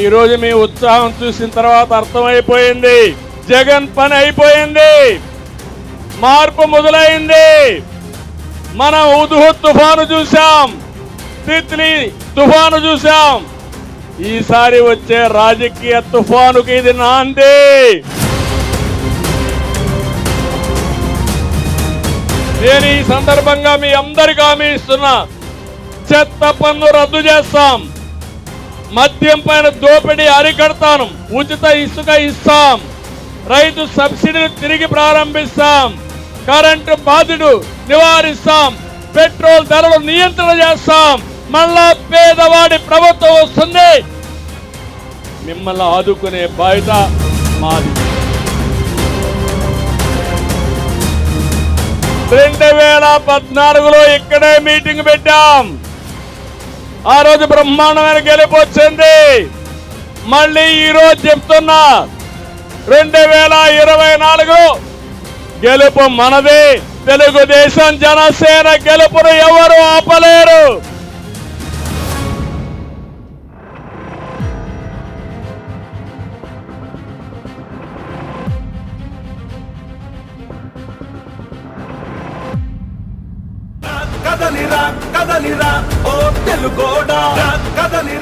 ఈ రోజు మీ ఉత్సాహం చూసిన తర్వాత అర్థమైపోయింది, జగన్ పని అయిపోయింది, మార్పు మొదలైంది. మనం హుద్హుద్ తుఫాను చూసాం, తిత్లీ తుఫాను చూసాం. ఈసారి వచ్చే రాజకీయ తుఫానుకి ఇది నాంది. నేను ఈ సందర్భంగా మీ అందరికీ హామీ ఇస్తున్నా, చెత్త పన్ను రద్దు చేస్తాం, మద్యం పైన దోపిడీ అరికడతాను, ఉచిత ఇసుక ఇస్తాం, రైతు సబ్సిడీలు తిరిగి ప్రారంభిస్తాం, కరెంటు బాధ్యుడు నివారిస్తాం, పెట్రోల్ ధరలు నియంత్రణ చేస్తాం. మళ్ళా పేదవాడి ప్రభుత్వం వస్తుంది. మిమ్మల్ని ఆదుకునే బాధ్యత మాది. 2014లో ఇక్కడే మీటింగ్ పెట్టాం. ఆ రోజు బ్రహ్మాండమైన గెలుపు వచ్చింది. మళ్ళీ ఈ రోజు చెప్తున్నా, 2024 గెలుపు మనది. తెలుగుదేశం జనసేన గెలుపును ఎవరు ఆపలేరు. కదలిరా కదలిరా ఓ తెలుగోడా కదలి